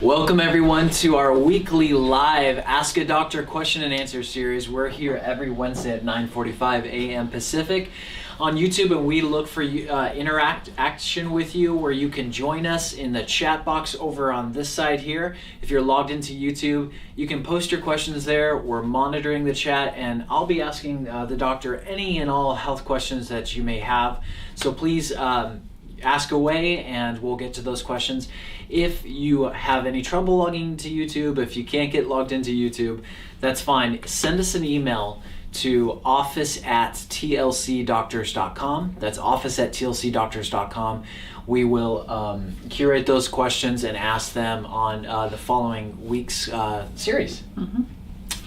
Welcome everyone to our weekly live Ask a Doctor question and answer series. We're here every Wednesday at 9:45 a.m. Pacific on YouTube, and we look for interaction with you where you can join us in the chat box over on this side here. If you're logged into YouTube, you can post your questions there. We're monitoring the chat, and I'll be asking the doctor any and all health questions that you may have. So please ask away and we'll get to those questions. If you have any trouble logging into YouTube, if you can't get logged into YouTube, that's fine. Send us an email to office@tlcdoctors.com. That's office@tlcdoctors.com. We will curate those questions and ask them on the following week's series. Mm-hmm.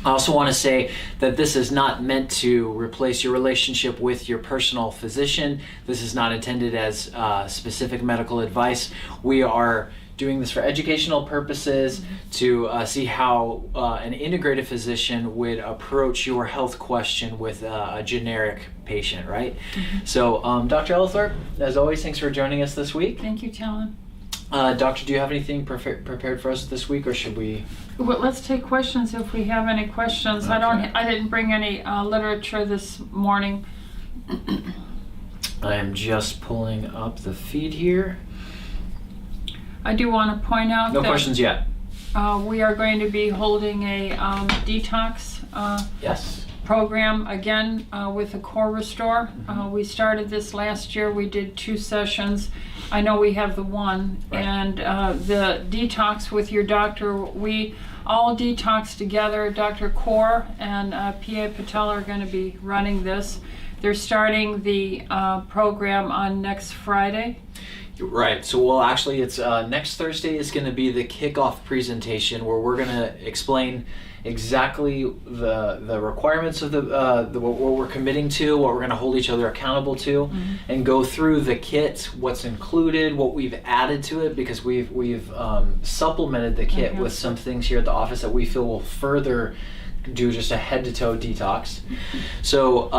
I also want to say that this is not meant to replace your relationship with your personal physician. This is not intended as specific medical advice. We are doing this for educational purposes to see how an integrative physician would approach your health question with a generic patient, right? Mm-hmm. So Dr. Ellithorpe, as always, thanks for joining us this week. Thank you, Talon. Doctor, do you have anything prepared for us this week, or should we? Well, let's take questions if we have any questions. Okay. I didn't bring any literature this morning. I am just pulling up the feed here. I do want to point out No that questions yet. We are going to be holding a detox Yes. program again with the Core Restore. Mm-hmm. We started this last year. We did 2 sessions. I know we have the one. Right. And the detox with your doctor, we all detox together. Dr. Core and P.A. Patel are going to be running this. They're starting the program on next Friday. Right. So, well, actually, it's next Thursday is going to be the kickoff presentation where we're going to explain exactly the requirements of what we're committing to, what we're going to hold each other accountable to, and go through the kit, what's included, what we've added to it, because we've supplemented the kit with some things here at the office that we feel will further do just a head-to-toe detox. So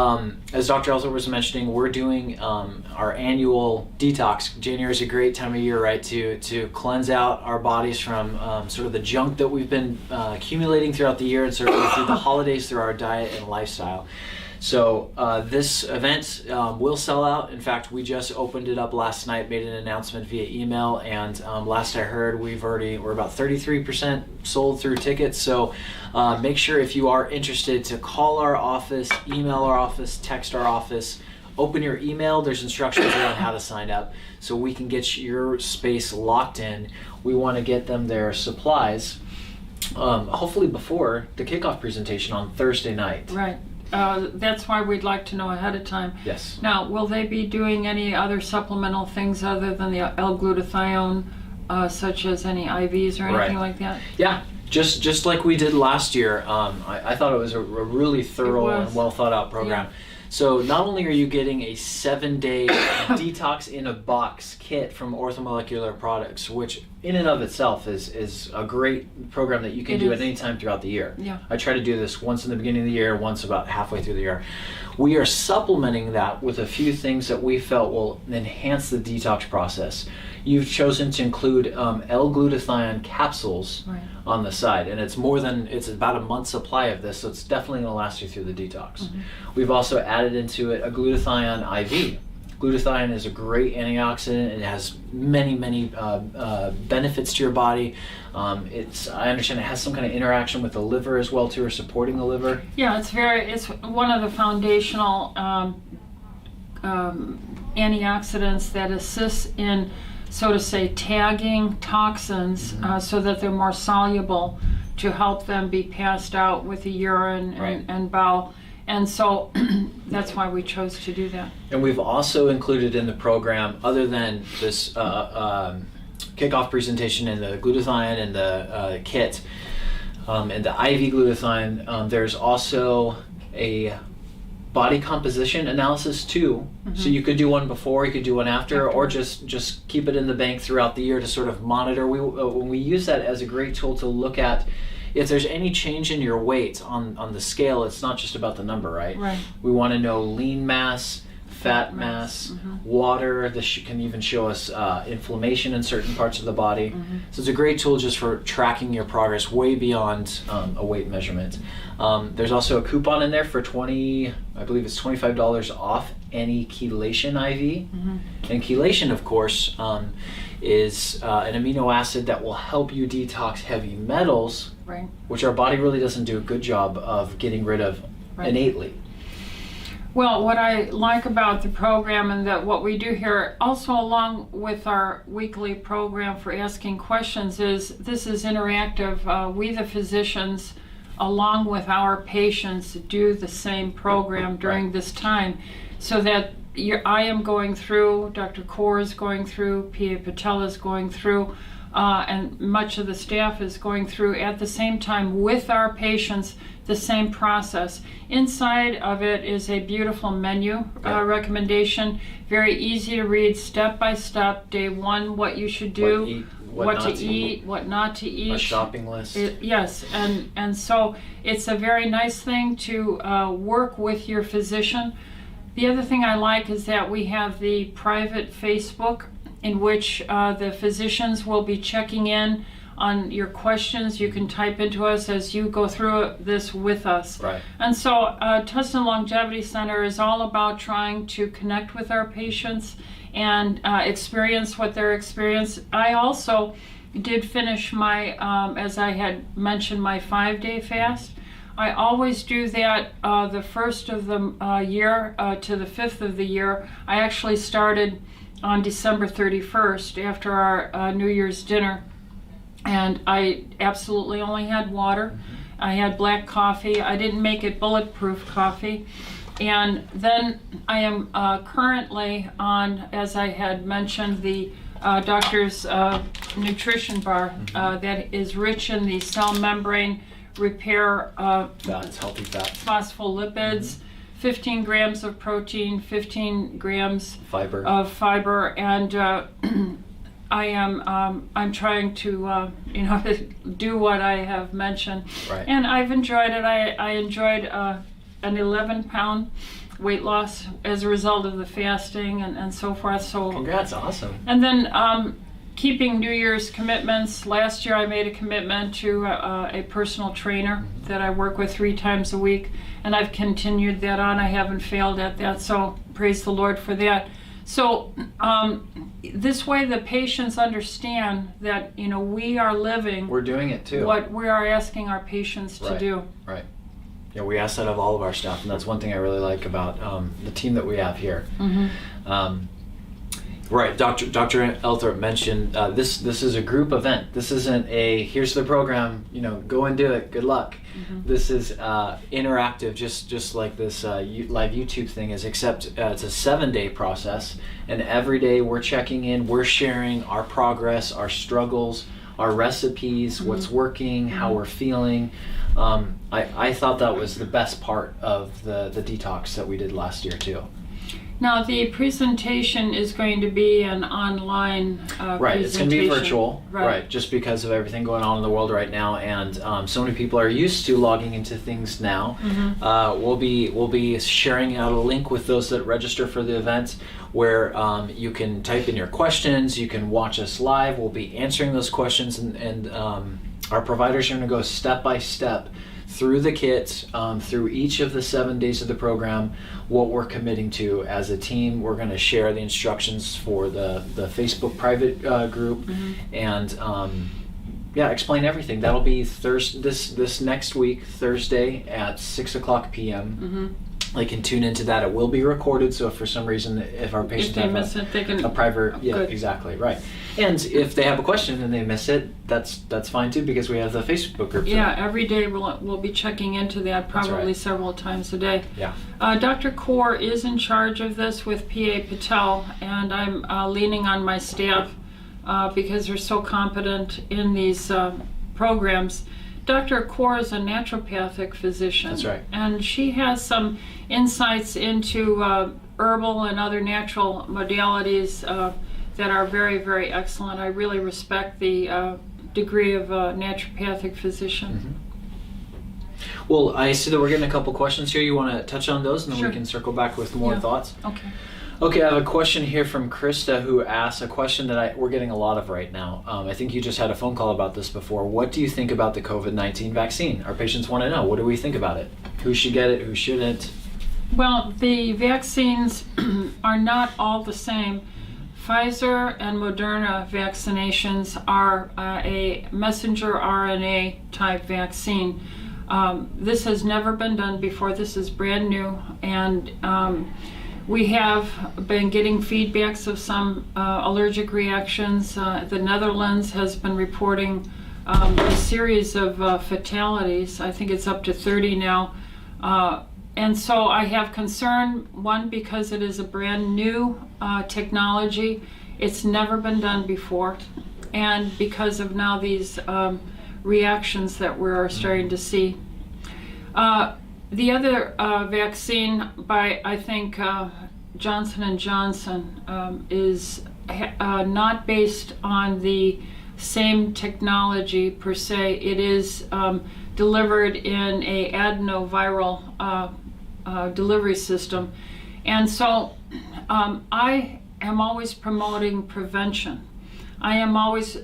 as Dr. Ellithorpe was mentioning, we're doing our annual detox. January is a great time of year, right, to cleanse out our bodies from sort of the junk that we've been accumulating throughout the year, and certainly through the holidays through our diet and lifestyle. So this event will sell out. In fact, we just opened it up last night, made an announcement via email, and last I heard, we're about 33% sold through tickets. So make sure, if you are interested, to call our office, email our office, text our office. Open your email. There's instructions there on how to sign up so we can get your space locked in. We want to get them their supplies hopefully before the kickoff presentation on Thursday night. Right. That's why we'd like to know ahead of time. Yes. Now, will they be doing any other supplemental things other than the L-glutathione, such as any IVs or anything like that? Yeah, just like we did last year. I thought it was a really thorough and well thought out program. Yeah. So not only are you getting a 7-day detox in a box kit from Orthomolecular Products, which in and of itself is a great program that you can do at any time throughout the year. Yeah. I try to do this once in the beginning of the year, once about halfway through the year. We are supplementing that with a few things that we felt will enhance the detox process. You've chosen to include L-glutathione capsules on the side, and it's about a month's supply of this, so it's definitely going to last you through the detox. Mm-hmm. We've also added into it a glutathione IV. Glutathione is a great antioxidant. It has many benefits to your body. I understand it has some kind of interaction with the liver as well too, or supporting the liver. Yeah, it's one of the foundational antioxidants that assists in, so to say, tagging toxins so that they're more soluble, to help them be passed out with the urine and bowel. And so that's why we chose to do that. And we've also included in the program, other than this kickoff presentation and the glutathione and the kit and the IV glutathione, there's also a body composition analysis too. So you could do one before, you could do one after, or just keep it in the bank throughout the year to sort of monitor. When we use that as a great tool to look at if there's any change in your weight on the scale. It's not just about the number, right? Right. We want to know lean mass, fat mass, water. This can even show us inflammation in certain parts of the body. So it's a great tool just for tracking your progress way beyond a weight measurement. There's also a coupon in there for I believe it's $25 off any chelation IV. And chelation, of course, is an amino acid that will help you detox heavy metals, Right. which our body really doesn't do a good job of getting rid of innately. Well, what I like about the program and that what we do here, also along with our weekly program for asking questions, is this is interactive. We, the physicians, along with our patients, do the same program during this time, so that I am going through, Dr. Kaur is going through, P.A. Patel is going through, and much of the staff is going through at the same time with our patients the same process. Inside of it is a beautiful menu recommendation, very easy to read, step by step. Day 1, what you should do, what to eat, what not to eat. A shopping list. Yes, and so it's a very nice thing to work with your physician. The other thing I like is that we have the private Facebook in which the physicians will be checking in on your questions. You can type into us as you go through this with us. Right. And so Tustin Longevity Center is all about trying to connect with our patients and experience what they're experiencing. I also did finish my, as I had mentioned, my 5-day fast. I always do that the first of the year to the 5th of the year. I actually started on December 31st after our New Year's dinner, and I absolutely only had water. I had black coffee. I didn't make it bulletproof coffee. And then I am currently on, as I had mentioned, the doctor's nutrition bar that is rich in the cell membrane repair Fats, healthy fats. phospholipids, 15 grams of protein, 15 grams Fiber. of fiber, and I'm trying to do what I have mentioned. Right. And I've enjoyed it. I enjoyed an 11-pound weight loss as a result of the fasting and so forth. So Congrats, awesome. and then keeping New Year's commitments. Last year I made a commitment to a personal trainer that I work with 3 times a week, and I've continued that on. I haven't failed at that, so praise the Lord for that. So this way the patients understand that we are living We're doing it too. what we are asking our patients to do. Right. Yeah, we ask that of all of our staff, and that's one thing I really like about the team that we have here. Right, Dr. Elthorpe mentioned this is a group event. This isn't a here's the program, go and do it, good luck. This is interactive, just like this live YouTube thing is, except it's a 7-day process, and every day we're checking in, we're sharing our progress, our struggles, our recipes, what's working, how we're feeling. I thought that was the best part of the detox that we did last year too. Now the presentation is going to be an online Right, it's going to be presentation. virtual, right, just because of everything going on in the world right now, and so many people are used to logging into things now. We'll be sharing out a link with those that register for the event where you can type in your questions, you can watch us live, we'll be answering those questions, and our providers are going to go step by step through the kit, through each of the 7 days of the program, what we're committing to as a team. We're going to share the instructions for the Facebook private group, and explain everything. That'll be this next week, Thursday at 6:00 p.m. They can tune into that. It will be recorded, so if for some reason, if our patients have miss it, they can, a private, good. Exactly, right. And if they have a question and they miss it, that's fine too, because we have the Facebook group. Yeah, every day we'll be checking into that, probably several times a day. Yeah. Dr. Kaur is in charge of this with P.A. Patel, and I'm leaning on my staff because they're so competent in these programs. Dr. Kaur is a naturopathic physician. That's right. And she has some insights into herbal and other natural modalities that are very, very excellent. I really respect the degree of a naturopathic physician. Well, I see that we're getting a couple questions here. You want to touch on those, and then Sure. we can circle back with more thoughts? Okay. Okay, I have a question here from Krista who asks a question that we're getting a lot of right now. I think you just had a phone call about this before. What do you think about the COVID-19 vaccine? Our patients want to know. What do we think about it? Who should get it? Who shouldn't? Well, the vaccines are not all the same. Pfizer and Moderna vaccinations are a messenger RNA type vaccine. This has never been done before. This is brand new, and we have been getting feedbacks of some allergic reactions. The Netherlands has been reporting a series of fatalities. I think it's up to 30 now. And so I have concern, one, because it is a brand new technology. It's never been done before. And because of now these reactions that we're starting to see. The other vaccine by, I think, Johnson & Johnson is not based on the same technology per se. It is delivered in a adenoviral delivery system. And so I am always promoting prevention. I am always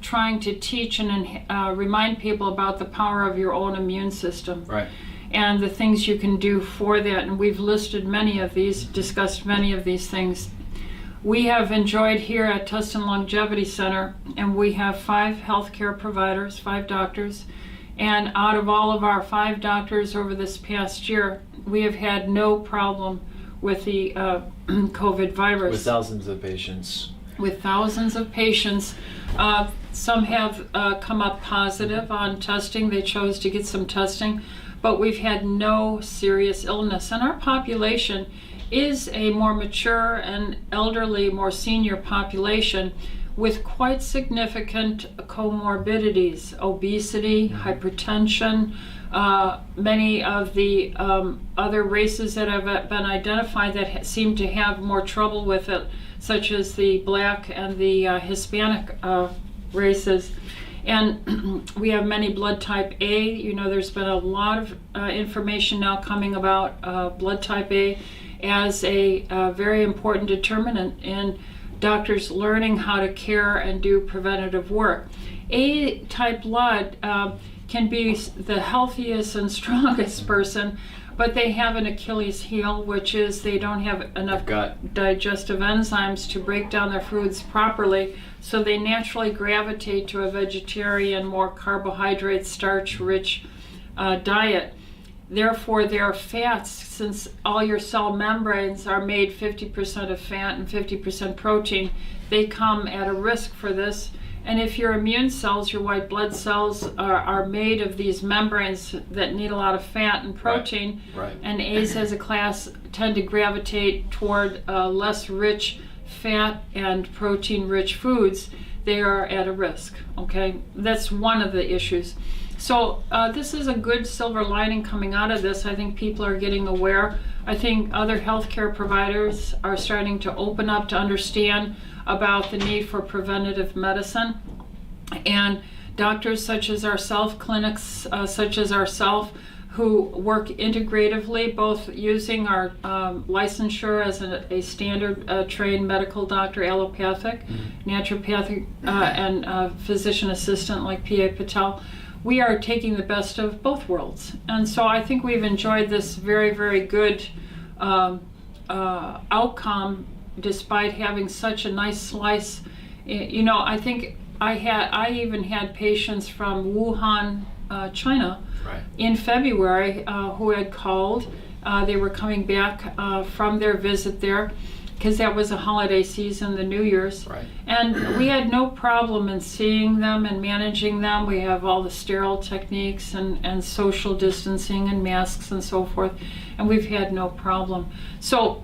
trying to teach and remind people about the power of your own immune system. Right. And the things you can do for that. And we've listed many of these, discussed many of these things. We have enjoyed here at Tustin Longevity Center, and we have 5 healthcare providers, 5 doctors. And out of all of our 5 doctors over this past year, we have had no problem with the COVID virus. With thousands of patients. With thousands of patients. Some have come up positive on testing. They chose to get some testing. But we've had no serious illness. And our population is a more mature and elderly, more senior population with quite significant comorbidities, obesity, hypertension. Many of the other races that have been identified that seem to have more trouble with it, such as the Black and the Hispanic races. And we have many blood type A. You know, there's been a lot of information now coming about blood type A as a very important determinant in doctors learning how to care and do preventative work. A-type blood can be the healthiest and strongest person, but they have an Achilles heel, which is they don't have enough digestive enzymes to break down their foods properly, so they naturally gravitate to a vegetarian, more carbohydrate, starch-rich diet. Therefore, their fats, since all your cell membranes are made 50% of fat and 50% protein, they come at a risk for this. And if your immune cells, your white blood cells, are made of these membranes that need a lot of fat and protein, right. And A's as a class tend to gravitate toward less rich fat and protein-rich foods, they are at a risk, okay? That's one of the issues. So this is a good silver lining coming out of this. I think people are getting aware. I think other healthcare providers are starting to open up to understand about the need for preventative medicine. And doctors such as ourselves, clinics such as ourselves, who work integratively, both using our licensure as a standard trained medical doctor, allopathic, naturopathic, and physician assistant like P.A. Patel. We are taking the best of both worlds. And so I think we've enjoyed this very, very good outcome despite having such a nice slice. You know, I think I even had patients from Wuhan, China, right. in February who had called. They were coming back from their visit there because that was a holiday season, the New Year's. Right. And we had no problem in seeing them and managing them. We have all the sterile techniques and social distancing and masks and so forth, and we've had no problem. So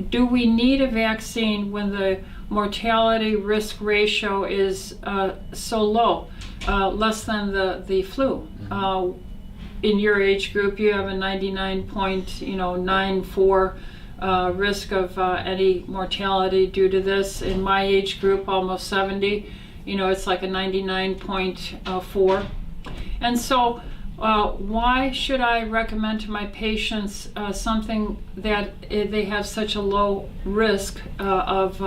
do we need a vaccine when the mortality risk ratio is so low, less than the flu? In your age group, you have a 99.94 risk of any mortality due to this. In my age group, almost 70, you know, it's like a 99.4. And so Why should I recommend to my patients something that they have such a low risk of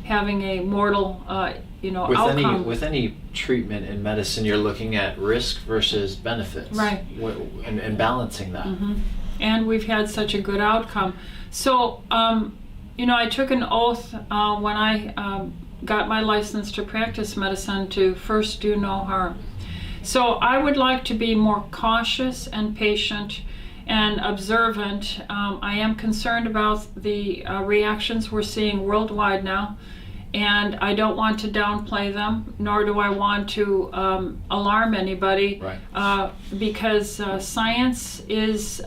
having a mortal, outcome? With any treatment in medicine, you're looking at risk versus benefits, right? And balancing that. Mm-hmm. And we've had such a good outcome. So, I took an oath when I got my license to practice medicine to first do no harm. So I would like to be more cautious and patient and observant. I am concerned about the reactions we're seeing worldwide now, and I don't want to downplay them, nor do I want to alarm anybody, right. Because science is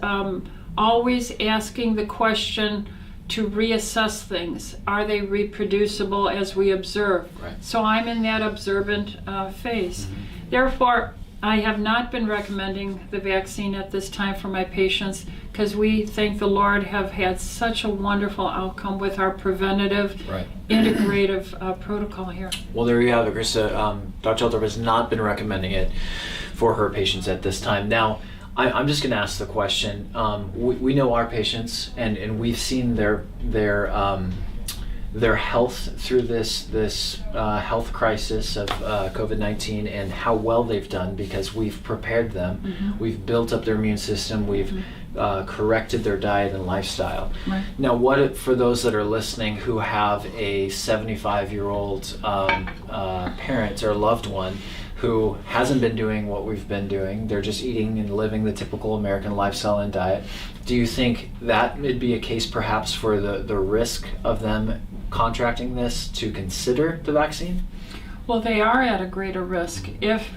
always asking the question to reassess things. Are they reproducible as we observe? Right. So I'm in that observant phase. Mm-hmm. Therefore, I have not been recommending the vaccine at this time for my patients because we, thank the Lord, have had such a wonderful outcome with our preventative, right. integrative protocol here. Well, there you have it, Krista. Dr. Elder has not been recommending it for her patients at this time. Now, I'm just going to ask the question. We know our patients, and we've seen their health through this health crisis of COVID-19 and how well they've done because we've prepared them. Mm-hmm. We've built up their immune system. We've corrected their diet and lifestyle. Right. Now, what for those that are listening who have a 75-year-old parent or loved one who hasn't been doing what we've been doing, they're just eating and living the typical American lifestyle and diet, do you think that would be a case perhaps for the risk of them contracting this to consider the vaccine? Well, they are at a greater risk. If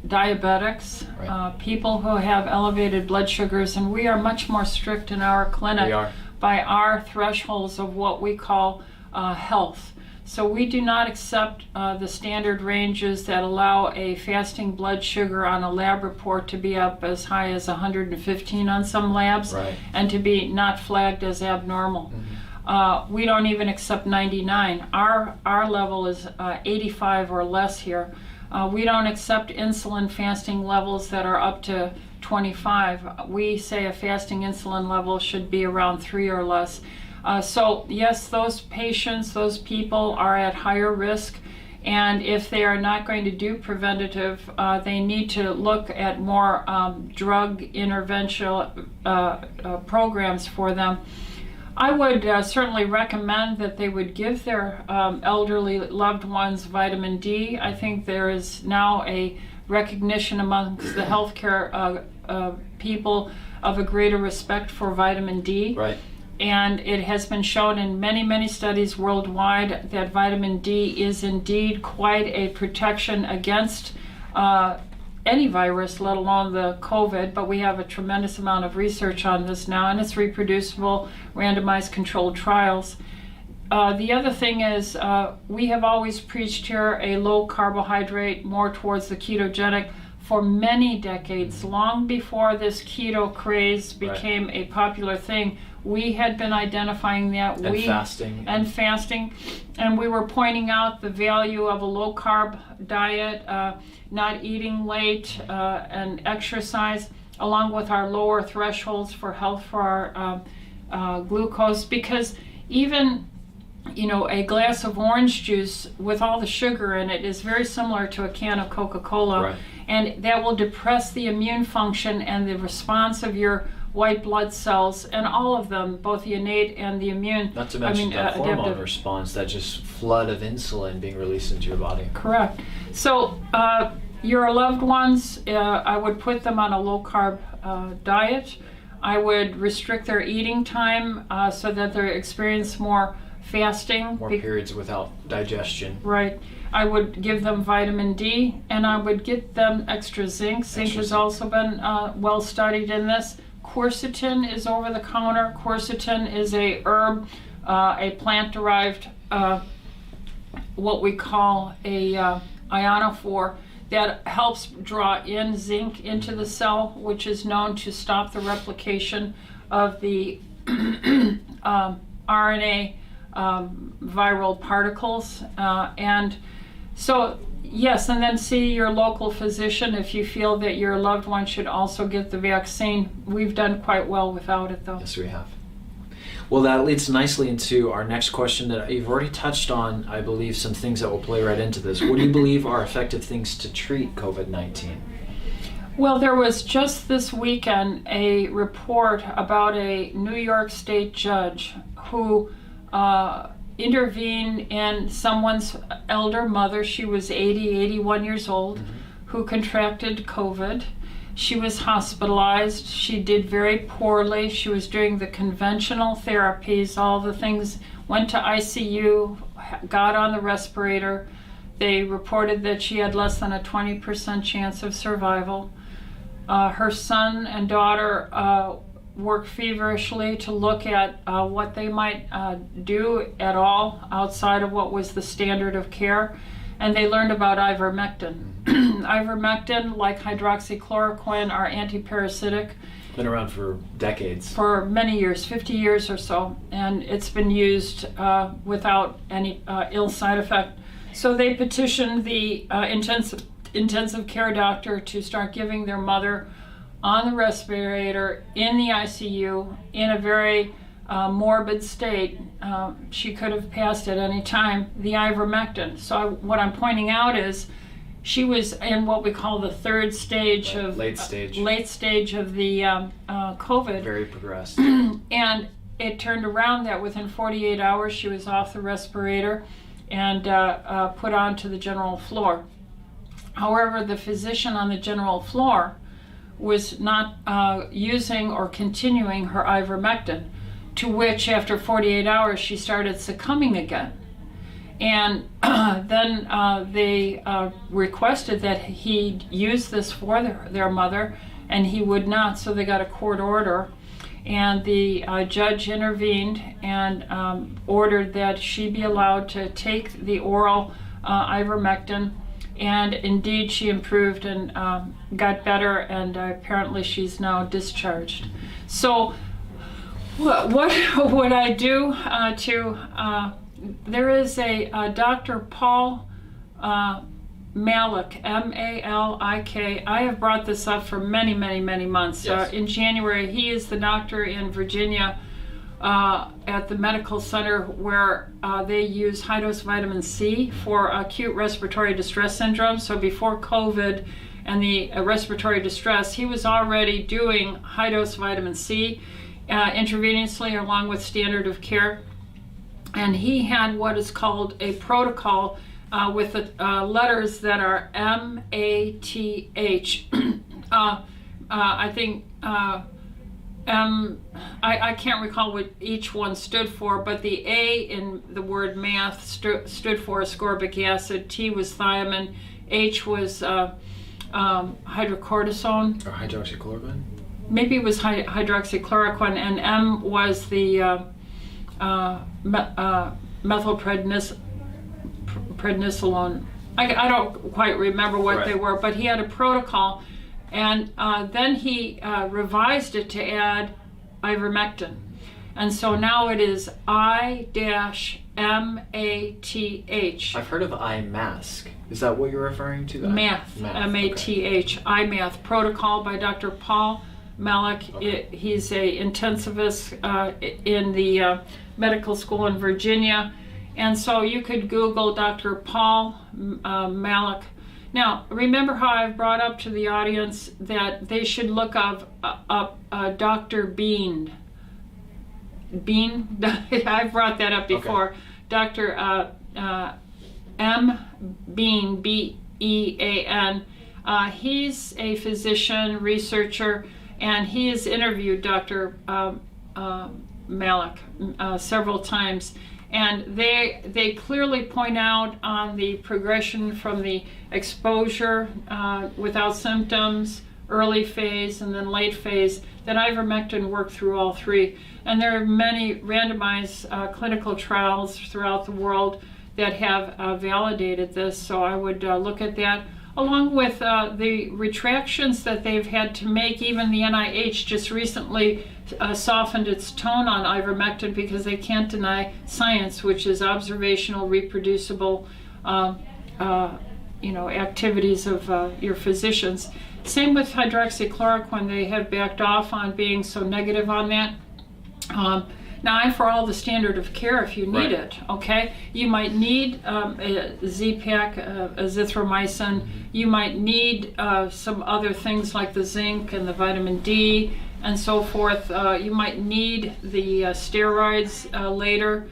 diabetics, Right. People who have elevated blood sugars, and we are much more strict in our clinic We are. by our thresholds of what we call health. So we do not accept the standard ranges that allow a fasting blood sugar on a lab report to be up as high as 115 on some labs, Right. and to be not flagged as abnormal. Mm-hmm. We don't even accept 99. Our level is 85 or less here. We don't accept insulin fasting levels that are up to 25. We say a fasting insulin level should be around 3 or less. So yes, those patients, those people are at higher risk, and if they are not going to do preventative, they need to look at more drug intervention programs for them. I would certainly recommend that they would give their elderly loved ones vitamin D. I think there is now a recognition amongst the healthcare people of a greater respect for vitamin D. Right. And it has been shown in many, many studies worldwide that vitamin D is indeed quite a protection against any virus, let alone the COVID, but we have a tremendous amount of research on this now, and it's reproducible, randomized controlled trials. The other thing is we have always preached here a low carbohydrate, more towards the ketogenic, for many decades, long before this keto craze became a popular thing. We had been identifying that. Fasting. And fasting. And we were pointing out the value of a low carb diet, not eating late, and exercise, along with our lower thresholds for health for our glucose. Because even a glass of orange juice with all the sugar in it is very similar to a can of Coca-Cola. Right. And that will depress the immune function and the response of your white blood cells, and all of them, both the innate and the immune. Not to mention the hormone adaptive response, that just flood of insulin being released into your body. Correct. So your loved ones, I would put them on a low carb diet. I would restrict their eating time so that they experience more fasting. More periods without digestion. Right. I would give them vitamin D, and I would get them extra zinc. Zinc has also been well studied in this. Quercetin is over the counter. Quercetin is a herb, a plant-derived, what we call a ionophore, that helps draw in zinc into the cell, which is known to stop the replication of the RNA viral particles. And So yes, and then see your local physician if you feel that your loved one should also get the vaccine. We've done quite well without it, though. Yes, we have. Well, that leads nicely into our next question that you've already touched on, I believe, some things that will play right into this. What do you believe are effective things to treat COVID-19? Well, there was just this weekend a report about a New York State judge who intervened in someone's elder mother. She was 81 years old, who contracted COVID. She was hospitalized. She did very poorly. She was doing the conventional therapies, all the things, went to ICU, got on the respirator. They reported that she had less than a 20% chance of survival. Her son and daughter worked feverishly to look at what they might do at all outside of what was the standard of care. And they learned about ivermectin. Ivermectin, like hydroxychloroquine, are antiparasitic. Been around for decades. For many years, 50 years or so, and it's been used without any ill side effect. So they petitioned the intensive care doctor to start giving their mother on the respirator in the ICU in a very morbid state. She could have passed at any time, the ivermectin. So what I'm pointing out is she was in what we call the third stage late stage of the COVID. Very progressed. And it turned around that within 48 hours she was off the respirator and put onto the general floor. However, the physician on the general floor was not using or continuing her ivermectin, to which after 48 hours she started succumbing again. And then they requested that he use this for their mother, and he would not, so they got a court order. And the judge intervened and ordered that she be allowed to take the oral ivermectin. And indeed, she improved and got better, and apparently she's now discharged. So what would I do there is a Dr. Paul Malik, M-A-L-I-K. I have brought this up for many, many, many months. Yes. In January, he is the doctor in Virginia at the medical center where they use high-dose vitamin C for acute respiratory distress syndrome. So before COVID and the respiratory distress, he was already doing high-dose vitamin C intravenously along with standard of care. And he had what is called a protocol with letters that are M-A-T-H. I think I can't recall what each one stood for, but the A in the word math stood for ascorbic acid, T was thiamine, H was hydrocortisone. Or hydroxychloroquine? Maybe it was hydroxychloroquine, and M was the methylprednisolone. I don't quite remember what they were, but he had a protocol, and then he revised it to add ivermectin. And so now it is I-M-A-T-H. I've heard of iMask. Is that what you're referring to? Math, M-A-T-H, okay. iMath protocol by Dr. Paul Malik. Okay. He's a intensivist in the medical school in Virginia. And so you could Google Dr. Paul Malik. Now, remember how I've brought up to the audience that they should look up Dr. Bean. Bean? I've brought that up before. Okay. Dr. M. Bean, B-E-A-N. He's a physician, researcher, and he has interviewed Dr. Malik several times. And they clearly point out on the progression from the exposure without symptoms, early phase, and then late phase, that ivermectin worked through all three. And there are many randomized clinical trials throughout the world that have validated this, so I would look at that, along with the retractions that they've had to make. Even the NIH just recently softened its tone on ivermectin because they can't deny science, which is observational, reproducible activities of your physicians. Same with hydroxychloroquine. They have backed off on being so negative on that. Now, I'm for all the standard of care if you need it, okay? You might need a Z-Pak, azithromycin. You might need some other things like the zinc and the vitamin D and so forth. You might need the steroids later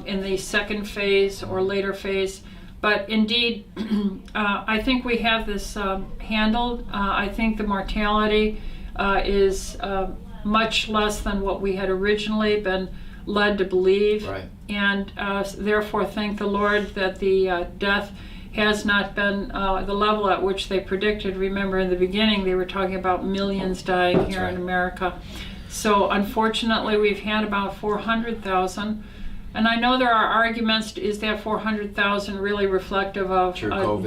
in the second phase or later phase. But indeed, I think we have this handled. I think the mortality is much less than what we had originally been led to believe. Right. And therefore thank the Lord that the death has not been the level at which they predicted. Remember, in the beginning, they were talking about millions dying here in America. So unfortunately, we've had about 400,000. And I know there are arguments, is that 400,000 really reflective of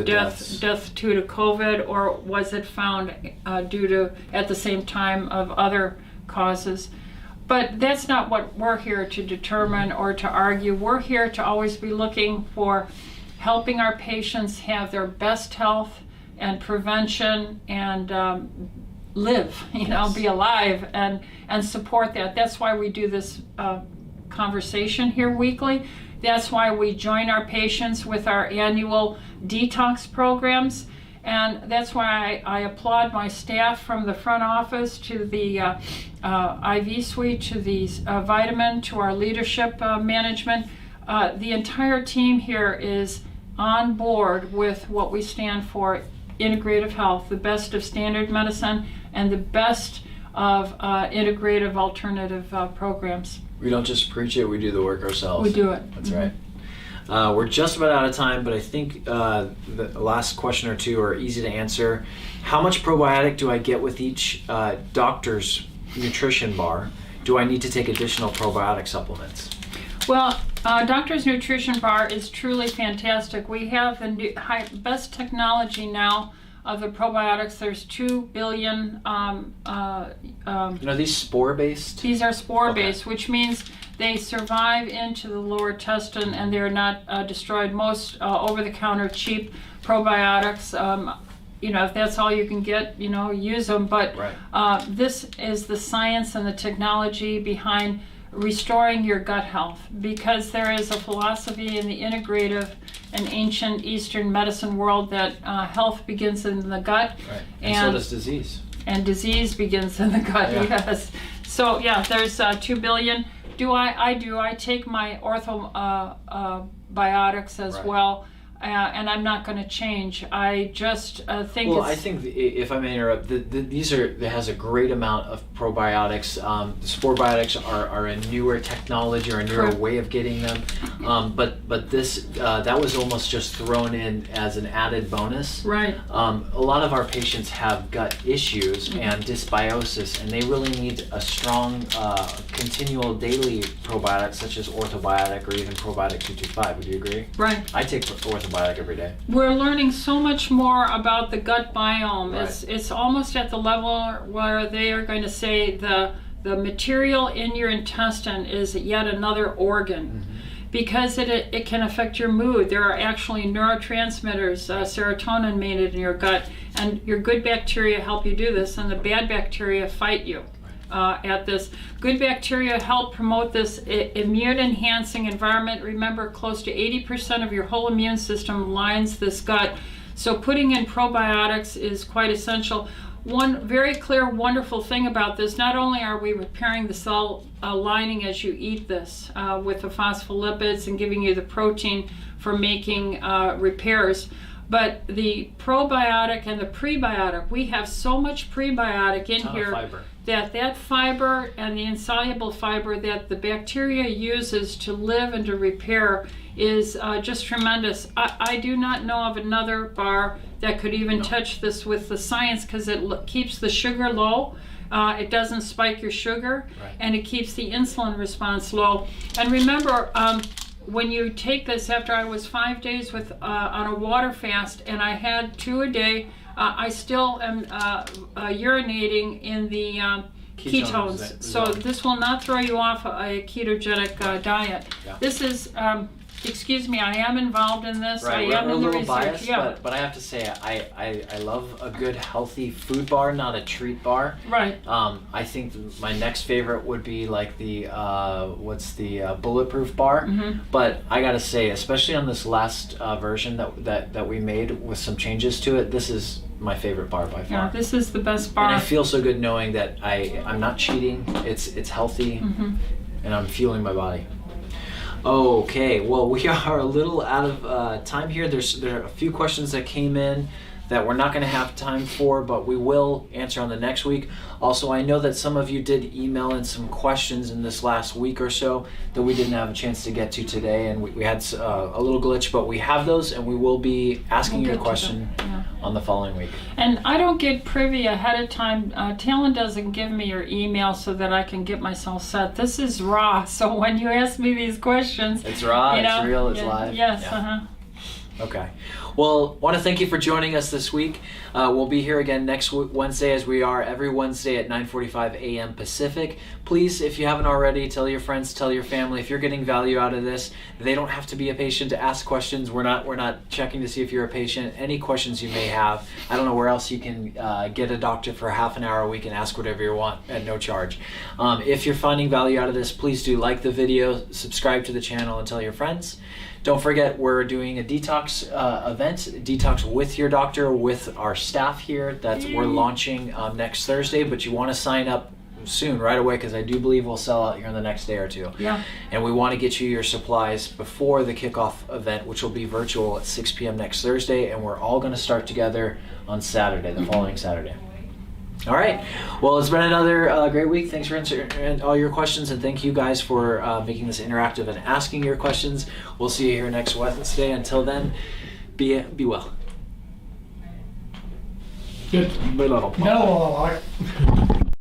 death due to COVID, or was it found due to, at the same time, of other causes? But that's not what we're here to determine or to argue. We're here to always be looking for helping our patients have their best health and prevention and live, be alive and support that. That's why we do this conversation here weekly. That's why we join our patients with our annual detox programs. And that's why I applaud my staff from the front office to the IV suite, to the vitamin, to our leadership management. The entire team here is on board with what we stand for: integrative health, the best of standard medicine and the best of integrative alternative programs. We don't just preach it, we do the work ourselves. We do it. That's right. We're just about out of time, but I think the last question or two are easy to answer. How much probiotic do I get with each doctor's nutrition bar? Do I need to take additional probiotic supplements? Well, Doctor's Nutrition Bar is truly fantastic. We have the best technology now of the probiotics. There's 2 billion. Are these spore-based? These are spore-based, which means they survive into the lower intestine and they're not destroyed. Most over-the-counter cheap probiotics, if that's all you can get, use them. But this is the science and the technology behind restoring your gut health, because there is a philosophy in the integrative and ancient Eastern medicine world that health begins in the gut. Right. And so does disease. And disease begins in the gut, yes. So there's 2 billion. I take my orthobiotics as well. And I'm not going to change. I just think. Well, I think if I may interrupt, there has a great amount of probiotics. The sporebiotics are a newer technology or a newer way of getting them. But this that was almost just thrown in as an added bonus. Right. A lot of our patients have gut issues and dysbiosis, and they really need a strong, continual daily probiotic, such as orthobiotic or even probiotic 225. Would you agree? Right. I take orthobiotic every day. We're learning so much more about the gut biome. Right. It's almost at the level where they are going to say the material in your intestine is yet another organ. Because it can affect your mood. There are actually neurotransmitters, serotonin made in your gut, and your good bacteria help you do this, and the bad bacteria fight you at this. Good bacteria help promote this immune-enhancing environment. Remember, close to 80% of your whole immune system lines this gut, so putting in probiotics is quite essential. One very clear, wonderful thing about this, not only are we repairing the cell lining as you eat this with the phospholipids and giving you the protein for making repairs, but the probiotic and the prebiotic, we have so much prebiotic in here fiber. that fiber and the insoluble fiber that the bacteria uses to live and to repair is just tremendous. I do not know of another bar that could even touch this with the science, because it keeps the sugar low. It doesn't spike your sugar, and it keeps the insulin response low. And remember, when you take this, after I was 5 days on a water fast, and I had 2 a day, I still am urinating in the ketones. So this will not throw you off a ketogenic diet. Yeah. This is excuse me, I am involved in this. Right, I am we're a in the little research. biased, Yeah. but I have to say I love a good healthy food bar, not a treat bar. Right. I think my next favorite would be like the bulletproof bar. But I gotta say, especially on this last version that we made with some changes to it, this is my favorite bar by far. Yeah, this is the best bar. And I feel so good knowing that I'm not cheating. It's healthy, and I'm fueling my body. Okay, well, we are a little out of time here. There are a few questions that came in that we're not going to have time for, but we will answer on the next week. Also, I know that some of you did email in some questions in this last week or so that we didn't have a chance to get to today, and we had a little glitch, but we have those, and we will be asking your question on the following week. And I don't get privy ahead of time. Talon doesn't give me your email so that I can get myself set. This is raw, so when you ask me these questions, it's raw, it's real, it's live. Yes, Okay. Well, want to thank you for joining us this week. We'll be here again next Wednesday, as we are every Wednesday at 9:45 a.m. Pacific. Please, if you haven't already, tell your friends, tell your family. If you're getting value out of this, they don't have to be a patient to ask questions. We're not checking to see if you're a patient. Any questions you may have, I don't know where else you can get a doctor for half an hour a week and ask whatever you want at no charge. If you're finding value out of this, please do like the video, subscribe to the channel, and tell your friends. Don't forget, we're doing a detox event, detox with your doctor, with our staff here. We're launching next Thursday, but you want to sign up soon, right away, because I do believe we'll sell out here in the next day or two. Yeah. And we want to get you your supplies before the kickoff event, which will be virtual at 6 p.m. next Thursday, and we're all going to start together on Saturday, the following Saturday. All right. Well, it's been another great week. Thanks for answering all your questions, and thank you guys for making this interactive and asking your questions. We'll see you here next Wednesday. Until then, be well. Good. Bye. No,